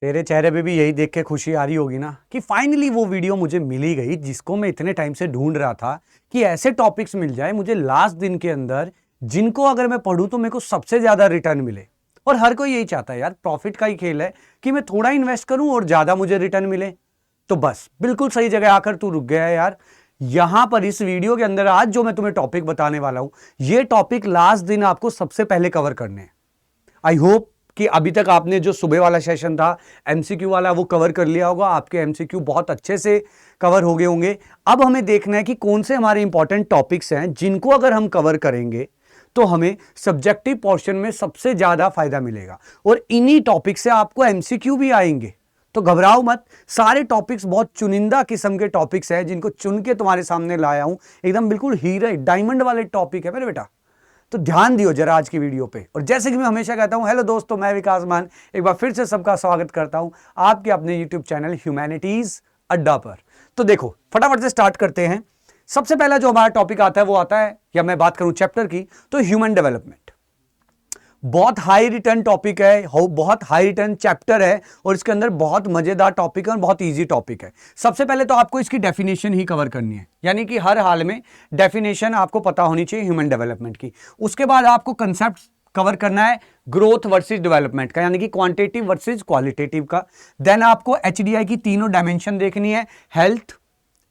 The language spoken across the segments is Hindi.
तेरे चेहरे पे भी यही देख के खुशी आ रही होगी ना कि फाइनली वो वीडियो मुझे मिल ही गई जिसको मैं इतने टाइम से ढूंढ रहा था कि ऐसे टॉपिक्स मिल जाए मुझे लास्ट दिन के अंदर जिनको अगर मैं पढ़ूं तो मेरे को सबसे ज्यादा रिटर्न मिले। और हर कोई यही चाहता है यार, प्रॉफिट का ही खेल है कि मैं थोड़ा इन्वेस्ट करूं और ज्यादा मुझे रिटर्न मिले। तो बस बिल्कुल सही जगह आकर तू रुक गया है यार। यहां पर इस वीडियो के अंदर आज जो मैं तुम्हें टॉपिक बताने वाला हूं, ये टॉपिक लास्ट दिन आपको सबसे पहले कवर करने हैं। आई होप कि अभी तक आपने जो सुबह वाला सेशन था एमसीक्यू वाला वो कवर कर लिया होगा, आपके एमसीक्यू बहुत अच्छे से कवर हो गए होंगे। अब हमें देखना है कि कौन से हमारे इंपॉर्टेंट टॉपिक्स हैं जिनको अगर हम कवर करेंगे तो हमें सब्जेक्टिव पोर्शन में सबसे ज्यादा फायदा मिलेगा और इन्हीं टॉपिक से आपको एमसीक्यू भी आएंगे। तो घबराओ मत, सारे टॉपिक्स बहुत चुनिंदा किस्म के टॉपिक्स हैं जिनको चुन के तुम्हारे सामने लाया हूं। एकदम बिल्कुल हीरे डायमंड वाले टॉपिक है मेरे बेटा, तो ध्यान दियो जरा आज की वीडियो पे। और जैसे कि मैं हमेशा कहता हूं, हेलो दोस्तों, मैं विकास मान एक बार फिर से सबका स्वागत करता हूं आपके अपने यूट्यूब चैनल ह्यूमैनिटीज अड्डा पर। तो देखो फटाफट से स्टार्ट करते हैं। सबसे पहला जो हमारा टॉपिक आता है वो आता है, या मैं बात करूं चैप्टर की, तो ह्यूमन डेवलपमेंट। बहुत हाई रिटर्न टॉपिक है, बहुत हाई रिटर्न चैप्टर है और इसके अंदर बहुत मजेदार टॉपिक है और बहुत इजी टॉपिक है। सबसे पहले तो आपको इसकी डेफिनेशन ही कवर करनी है, यानी कि हर हाल में डेफिनेशन आपको पता होनी चाहिए ह्यूमन डेवलपमेंट की। उसके बाद आपको कंसेप्ट कवर करना है ग्रोथ वर्सेस डेवलपमेंट का, यानी कि क्वांटिटेटिव वर्सेस क्वालिटेटिव का। देन आपको एचडीआई की तीनों डायमेंशन देखनी है, health,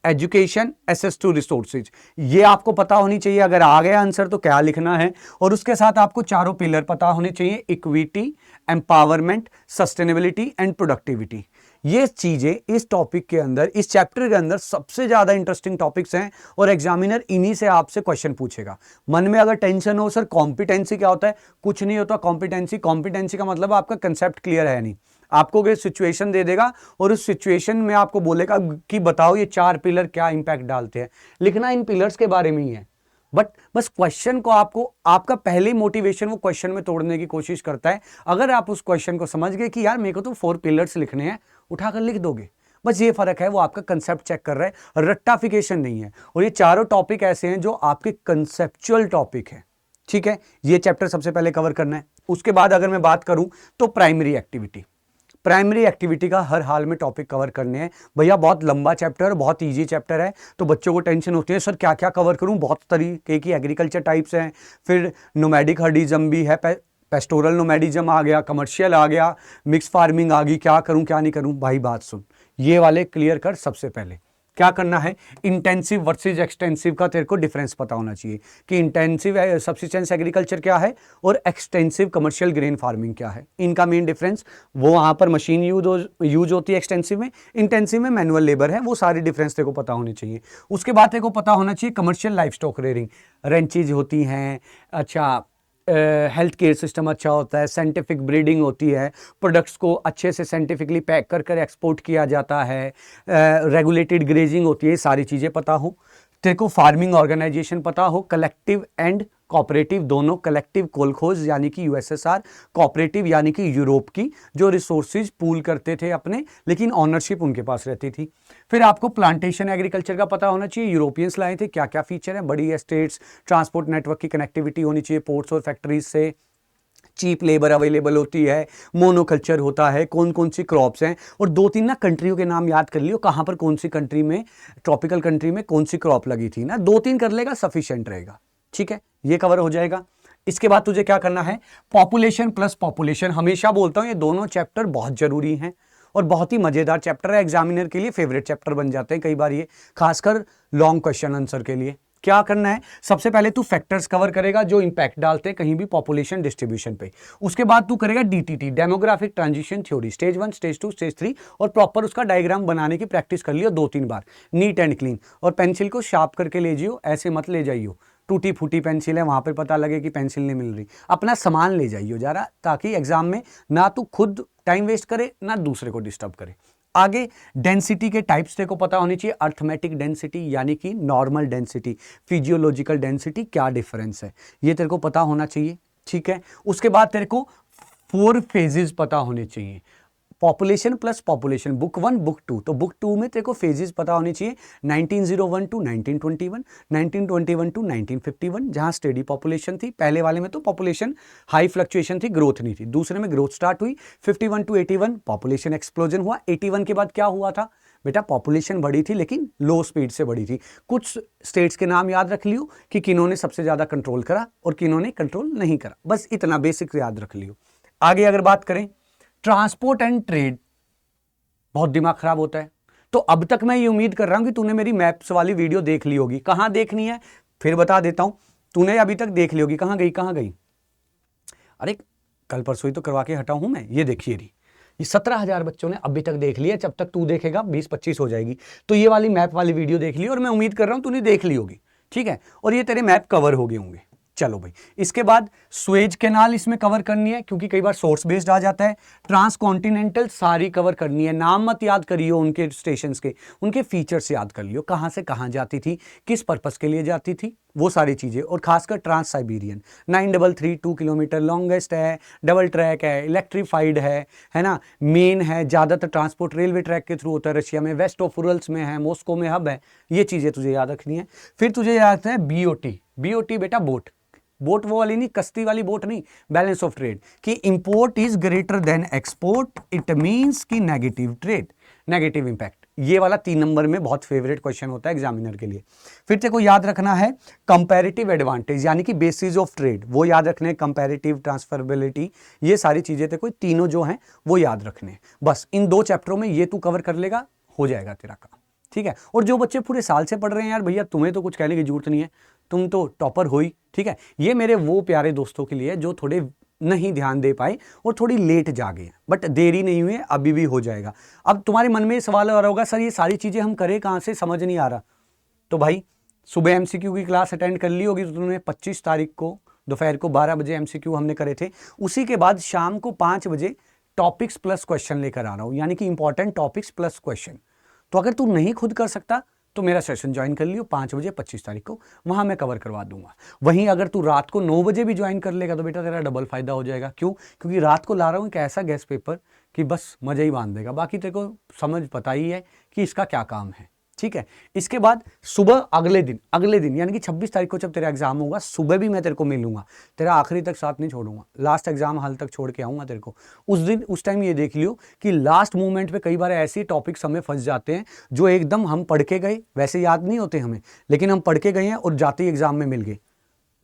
education, access to resources. ये आपको पता होनी चाहिए, अगर आ गया आंसर तो क्या लिखना है। और उसके साथ आपको चारों पिलर पता होने चाहिए, equity, empowerment, sustainability and productivity. ये चीजें इस टॉपिक के अंदर, इस चैप्टर के अंदर सबसे ज्यादा इंटरेस्टिंग टॉपिक्स हैं और एग्जामिनर इन्हीं से आपसे क्वेश्चन पूछेगा। मन में अगर टेंशन हो, सर कॉम्पिटेंसी क्या होता है, कुछ नहीं होता कॉम्पिटेंसी। कॉम्पिटेंसी का मतलब आपका कंसेप्ट क्लियर है नहीं। आपको कोई सिचुएशन दे देगा और उस सिचुएशन में आपको बोलेगा कि बताओ ये चार पिलर क्या इंपैक्ट डालते हैं। लिखना इन पिलर्स के बारे में ही है, बट बस क्वेश्चन को आपको, आपका पहले मोटिवेशन वो क्वेश्चन में तोड़ने की कोशिश करता है। अगर आप उस क्वेश्चन को समझ गए कि यार मेरे को तो 4 पिलर्स लिखने हैं, उठाकर लिख दोगे। बस ये फर्क है, वो आपका कंसेप्ट चेक कर रहा है, रट्टाफिकेशन नहीं है। और ये चारों टॉपिक ऐसे हैं जो आपके कंसेप्चुअल टॉपिक है। ठीक है, ये चैप्टर सबसे पहले कवर करना है। उसके बाद अगर मैं बात करूं तो प्राइमरी एक्टिविटी, प्राइमरी एक्टिविटी का हर हाल में टॉपिक कवर करने हैं। भैया बहुत लंबा चैप्टर, बहुत इजी चैप्टर है, तो बच्चों को टेंशन होती है सर क्या क्या कवर करूं। बहुत तरीके की एग्रीकल्चर टाइप्स हैं, फिर नोमैडिक हर्डिज्म भी है, पेस्टोरल नोमैडिज्म आ गया, कमर्शियल आ गया, मिक्स फार्मिंग आ गई, क्या करूं क्या नहीं करूं। भाई बात सुन, ये वाले क्लियर कर। सबसे पहले क्या करना है, इंटेंसिव वर्सेस एक्सटेंसिव का तेरे को डिफरेंस पता होना चाहिए कि इंटेंसिव सब्सिस्टेंस एग्रीकल्चर क्या है और एक्सटेंसिव कमर्शियल ग्रेन फार्मिंग क्या है। इनका मेन डिफरेंस, वो वहां पर मशीन यूज होती है एक्सटेंसिव में, इंटेंसिव में मैनुअल लेबर है। वो सारे डिफरेंस तेरे को पता होने चाहिए। उसके बाद तेरे को पता होना चाहिए कमर्शियल लाइफ स्टॉक रेयरिंग, रेंचेज होती हैं, अच्छा हेल्थ केयर सिस्टम अच्छा होता है, साइंटिफिक ब्रीडिंग होती है, प्रोडक्ट्स को अच्छे से साइंटिफिकली पैक कर कर एक्सपोर्ट किया जाता है, रेगुलेटेड ग्रेजिंग होती है। सारी चीज़ें पता हो तेरे को, फार्मिंग ऑर्गेनाइजेशन पता हो, कलेक्टिव एंड कोऑपरेटिव दोनों, कलेक्टिव कोलखोज यानी कि यूएसएसआर, कोऑपरेटिव यानी कि यूरोप की, जो रिसोर्सेज पूल करते थे अपने, लेकिन ऑनरशिप उनके पास रहती थी। फिर आपको प्लांटेशन एग्रीकल्चर का पता होना चाहिए, यूरोपियंस लाए थे, क्या क्या फीचर है, बड़ी एस्टेट्स, ट्रांसपोर्ट नेटवर्क की कनेक्टिविटी होनी चाहिए पोर्ट्स और फैक्ट्रीज से, चीप लेबर अवेलेबल होती है, मोनोकल्चर होता है, कौन कौन सी क्रॉप्स हैं, और 2-3 ना कंट्रियों के नाम याद कर लियो, कहां पर कौन सी कंट्री में, ट्रॉपिकल कंट्री में कौन सी क्रॉप लगी थी ना। 2-3 कर लेगा सफिशिएंट रहेगा। ठीक है, ये कवर हो जाएगा। इसके बाद तुझे क्या करना है, पॉपुलेशन प्लस पॉपुलेशन। हमेशा बोलता हूं ये दोनों चैप्टर बहुत जरूरी हैं और बहुत ही मजेदार चैप्टर है, एग्जामिनर के लिए फेवरेट चैप्टर बन जाते हैं कई बार ये, खासकर लॉन्ग क्वेश्चन आंसर के लिए। क्या करना है, सबसे पहले तू फैक्टर्स कवर करेगा जो इंपैक्ट डालते हैं कहीं भी पॉपुलेशन डिस्ट्रीब्यूशन पे। उसके बाद तू करेगा DTT, demographic transition theory, stage 1, stage 2, stage 3, और प्रॉपर उसका डायग्राम बनाने की प्रैक्टिस कर लियो 2-3 बार, नीट एंड क्लीन। और पेंसिल को शार्प करके ले जाइयो, ऐसे मत ले जाइयो टूटी फूटी पेंसिल है वहां पर पता लगे कि पेंसिल नहीं मिल रही। अपना सामान ले जाइयो जरा, ताकि एग्जाम में ना तू खुद टाइम वेस्ट करे ना दूसरे को डिस्टर्ब करे। आगे डेंसिटी के टाइप्स तेरे को पता होनी चाहिए, अर्थमेटिक डेंसिटी यानी कि नॉर्मल डेंसिटी, फिजियोलॉजिकल डेंसिटी, क्या डिफरेंस है ये तेरे को पता होना चाहिए। ठीक है, उसके बाद तेरे को 4 फेजेस पता होने चाहिए। Population plus population, book 1 book 2। तो बुक 2 में तेरे को फेजेस पता होनी चाहिए, 1901 टू 1921, 1921 टू 1951, जहां स्टेडी पॉपुलेशन थी। पहले वाले में तो पॉपुलेशन हाई फ्लक्चुएशन थी, ग्रोथ नहीं थी। दूसरे में ग्रोथ स्टार्ट हुई, 51 टू 81 पॉपुलेशन एक्सप्लोजन हुआ। 81 के बाद क्या हुआ था बेटा, पॉपुलेशन बढ़ी थी लेकिन लो स्पीड से बढ़ी थी। कुछ स्टेट्स के नाम याद रख लियो कि किन्होंने सबसे ज्यादा कंट्रोल करा और किन्होंने कंट्रोल नहीं करा, बस इतना बेसिक याद रख लियो। आगे अगर बात करें ट्रांसपोर्ट एंड ट्रेड, बहुत दिमाग खराब होता है। तो अब तक मैं ये उम्मीद कर रहा हूं कि तूने मेरी मैप्स वाली वीडियो देख ली होगी। कहां देखनी है फिर बता देता हूं, तूने अभी तक देख ली होगी। कहां गई, अरे कल परसों ही तो करवा के हटा हूं मैं। ये देखिए रही, ये 17,000 बच्चों ने अभी तक देख लिया। जब तक तू देखेगा 20-25 हो जाएगी। तो ये वाली मैप वाली वीडियो देख ली और मैं उम्मीद कर रहा हूं तूने देख ली होगी, ठीक है। और ये तेरे मैप कवर हो गए होंगे। चलो भाई, इसके बाद स्वेज कैनाल इसमें कवर करनी है क्योंकि कई बार सोर्स बेस्ड आ जाता है। ट्रांसकॉन्टिनेंटल सारी कवर करनी है। नाम मत याद करियो उनके स्टेशंस के, उनके फीचर्स याद कर लियो, कहां से कहां जाती थी, किस पर्पस के लिए जाती थी, वो सारी चीजें। और खासकर ट्रांस साइबेरियन 9332 किलोमीटर लॉन्गेस्ट है, डबल ट्रैक है, इलेक्ट्रीफाइड है ना, मेन है, ज्यादातर ट्रांसपोर्ट रेलवे ट्रैक के थ्रू होता है। रशिया में वेस्ट ऑफ उरल्स में है, मॉस्को में हब है। ये चीजें तुझे याद रखनी है। फिर तुझे याद है बीओटी। बीओटी बेटा बोट वो वाली नहीं, कश्ती वाली बोट नहीं, बैलेंस ऑफ ट्रेड कि import is greater than export, it means कि नेगेटिव ट्रेड, नेगेटिव इंपैक्ट। ये वाला 3 नंबर में बहुत फेवरेट क्वेश्चन होता है एग्जामिनर के लिए। फिर तेरे को याद रखना है कंपैरेटिव एडवांटेज यानी कि बेसिस ऑफ ट्रेड, वो याद रखने हैं। कंपैरेटिव, ट्रांसफरेबिलिटी, ये सारी चीजें तेरे को तीनों जो हैं वो याद रखने हैं। बस इन 2 चैप्टरों में ये तू कवर कर लेगा, हो जाएगा तेरा काम, ठीक है। और जो बच्चे पूरे साल से पढ़ रहे हैं यार भैया, तुम्हें तो कुछ कहने की जरूरत नहीं है, तुम तो टॉपर हो ही, ठीक है। ये मेरे वो प्यारे दोस्तों के लिए जो थोड़े नहीं ध्यान दे पाए और थोड़ी लेट जागे, बट देरी नहीं हुई है, अभी भी हो जाएगा। अब तुम्हारे मन में सवाल आ रहा होगा, सर ये सारी चीजें हम करें कहां से, समझ नहीं आ रहा। तो भाई सुबह एमसीक्यू की क्लास अटेंड कर ली होगी तो तुमने 25 तारीख को दोपहर को 12 बजे एमसीक्यू हमने करे थे। उसी के बाद शाम को 5 बजे टॉपिक्स प्लस क्वेश्चन लेकर आ रहा हूं, यानी कि इंपॉर्टेंट टॉपिक्स प्लस क्वेश्चन। तो अगर तू नहीं खुद कर सकता तो मेरा सेशन ज्वाइन कर लियो 5 बजे 25 तारीख को, वहां मैं कवर करवा दूंगा। वहीं अगर तू रात को 9 बजे भी ज्वाइन कर लेगा तो बेटा तेरा डबल फायदा हो जाएगा। क्यों? क्योंकि रात को ला रहा हूं एक ऐसा गेस्ट पेपर कि बस मजा ही बांध देगा। बाकी तेरे को समझ पता ही है कि इसका क्या काम है, ठीक है। इसके बाद सुबह अगले दिन यानी कि 26 तारीख को जब तेरा एग्जाम होगा, सुबह भी मैं तेरे को मिलूंगा, तेरा आखिरी तक साथ नहीं छोड़ूंगा, लास्ट एग्जाम हॉल तक छोड़ के आऊंगा तेरे को। उस टाइम ये देख लियो कि लास्ट मोमेंट पे कई बार ऐसे टॉपिक्स हमें फंस जाते हैं जो एकदम हम पढ़ के गए, वैसे याद नहीं होते हमें, लेकिन हम पढ़ के गए हैं और जाते ही एग्जाम में मिल गए।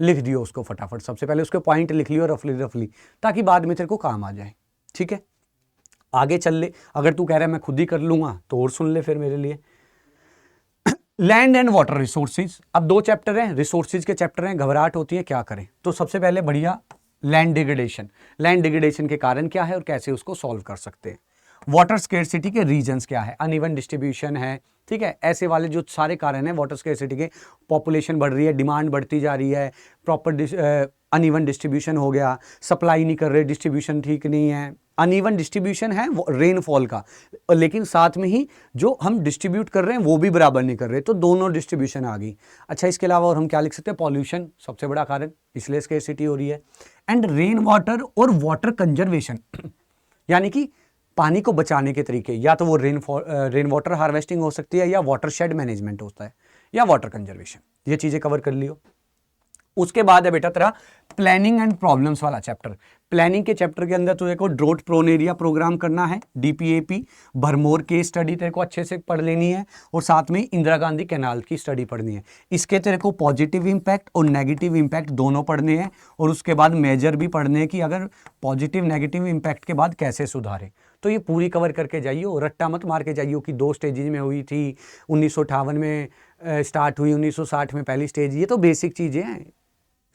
लिख दियो उसको फटाफट, सबसे पहले उसके पॉइंट लिख लियो रफली, ताकि बाद में तेरे को काम आ जाए, ठीक है। आगे चल ले, अगर तू कह रहा है मैं खुद ही कर लूंगा तो और सुन ले फिर मेरे लिए। लैंड एंड वाटर रिसोर्सेज, अब 2 चैप्टर हैं, रिसोर्सेज के चैप्टर हैं, घबराहट होती है क्या करें। तो सबसे पहले बढ़िया लैंड डिग्रेडेशन के कारण क्या है और कैसे उसको सॉल्व कर सकते हैं। वाटर स्केर्सिटी के रीजंस क्या है, अनइवन डिस्ट्रीब्यूशन है, ठीक है। ऐसे वाले जो सारे कारण हैं वाटर स्केर्सिटी के, पॉपुलेशन बढ़ रही है, डिमांड बढ़ती जा रही है, प्रॉपर अनइवन डिस्ट्रीब्यूशन हो गया, सप्लाई नहीं कर रहे, डिस्ट्रीब्यूशन ठीक नहीं है, अनइवन डिस्ट्रीब्यूशन है रेनफॉल का, लेकिन साथ में ही जो हम डिस्ट्रीब्यूट कर रहे हैं वो भी बराबर नहीं कर रहे, तो दोनों डिस्ट्रीब्यूशन आ गई। अच्छा, इसके अलावा और हम क्या लिख सकते हैं, पॉल्यूशन सबसे बड़ा कारण, इसलिए स्केर्सिटी हो रही है। एंड रेन वाटर और वाटर कंजर्वेशन यानी कि पानी को बचाने के तरीके, या तो वो रेन वाटर हार्वेस्टिंग हो सकती है, या वाटर शेड मैनेजमेंट होता है, या वाटर कंजर्वेशन, ये चीजें कवर कर लियो। उसके बाद है बेटा तेरा प्लानिंग एंड प्रॉब्लम्स वाला चैप्टर। प्लानिंग के चैप्टर के अंदर तुझे को ड्रोट प्रोन एरिया प्रोग्राम करना है, डीपीएपी, भरमौर केस स्टडी तेरे को अच्छे से पढ़ लेनी है, और साथ में इंदिरा गांधी कैनाल की स्टडी पढ़नी है। इसके तेरे को पॉजिटिव इंपैक्ट और नेगेटिव इंपैक्ट दोनों पढ़ने हैं, और उसके बाद मेजर भी पढ़ने हैं कि अगर पॉजिटिव नेगेटिव इंपैक्ट के बाद कैसे सुधारे। तो ये पूरी कवर करके जाइयो, रट्टा मत मार के जाइयो कि 2 स्टेजेज में हुई थी, 1958 में स्टार्ट हुई, 1960 में पहली स्टेज। ये तो बेसिक चीजें हैं,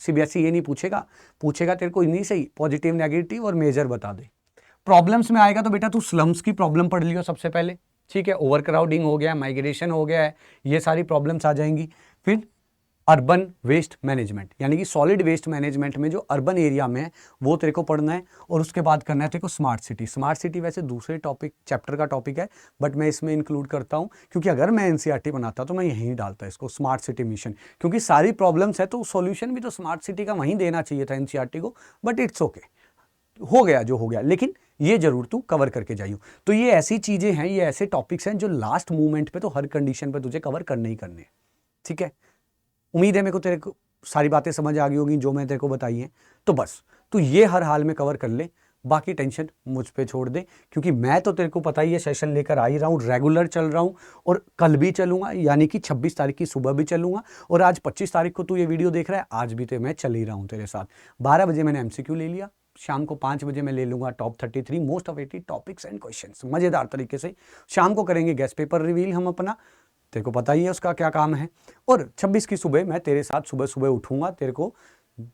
सीबीएसई ये नहीं पूछेगा तेरे को इन्हीं से ही पॉजिटिव नेगेटिव और मेजर बता दे। प्रॉब्लम्स में आएगा तो बेटा तू स्लम्स की प्रॉब्लम पढ़ लियो सबसे पहले, ठीक है। ओवर क्राउडिंग हो गया, माइग्रेशन हो गया है, ये सारी प्रॉब्लम्स आ जाएंगी। फिर अर्बन वेस्ट मैनेजमेंट यानी कि सॉलिड वेस्ट मैनेजमेंट में जो अर्बन एरिया में है वो तेरे को पढ़ना है, और उसके बाद करना है तेरे को स्मार्ट सिटी वैसे दूसरे चैप्टर का टॉपिक है, बट मैं इसमें इंक्लूड करता हूं क्योंकि अगर मैं एनसीईआरटी बनाता तो मैं यहीं डालता इसको, स्मार्ट सिटी मिशन, क्योंकि सारी प्रॉब्लम्स है तो सॉल्यूशन भी तो स्मार्ट सिटी का वहीं देना चाहिए था एनसीईआरटी को, बट इट्स ओके। हो गया जो हो गया, लेकिन ये जरूर तू कवर करके जाइयो। तो ये ऐसी चीजें हैं, ये ऐसे टॉपिक्स हैं जो लास्ट मोमेंट पे तो हर कंडीशन पे तुझे कवर करने ही करने हैं, ठीक है। उम्मीद है मेरे को तेरे को सारी बातें समझ आ गई होगी जो मैं तेरे को बताई है। तो बस तू ये हर हाल में कवर कर ले, बाकी टेंशन मुझ पे छोड़ दे, क्योंकि मैं तो तेरे को पता ही है सेशन लेकर आ ही रहा हूँ, रेगुलर चल रहा हूँ और कल भी चलूंगा, यानी कि 26 तारीख की सुबह भी चलूंगा। और आज 25 तारीख को तू ये वीडियो देख रहा है, आज भी तो मैं चल ही रहा हूँ तेरे साथ। 12 बजे मैंने MCQ ले लिया, शाम को 5 बजे मैं ले लूंगा top 33 most of 80 topics and questions, मजेदार तरीके से। शाम को करेंगे गेस्ट पेपर रिवील हम अपना, तेरे को पता ही है उसका क्या काम है। और 26 की सुबह मैं तेरे साथ सुबह सुबह उठूंगा, तेरे को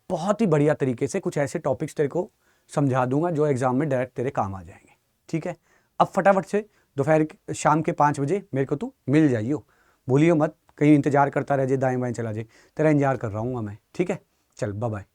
बहुत ही बढ़िया तरीके से कुछ ऐसे टॉपिक्स तेरे को समझा दूंगा जो एग्जाम में डायरेक्ट तेरे काम आ जाएंगे, ठीक है। अब फटाफट से दोपहर शाम के 5 बजे मेरे को तू मिल जाइयो, भूलियो मत, कहीं इंतजार करता रह जाए, दाएं बाएं चला जाए, तेरा इंतजार कर रहा हूँ मैं, ठीक है। चल बाय बाय।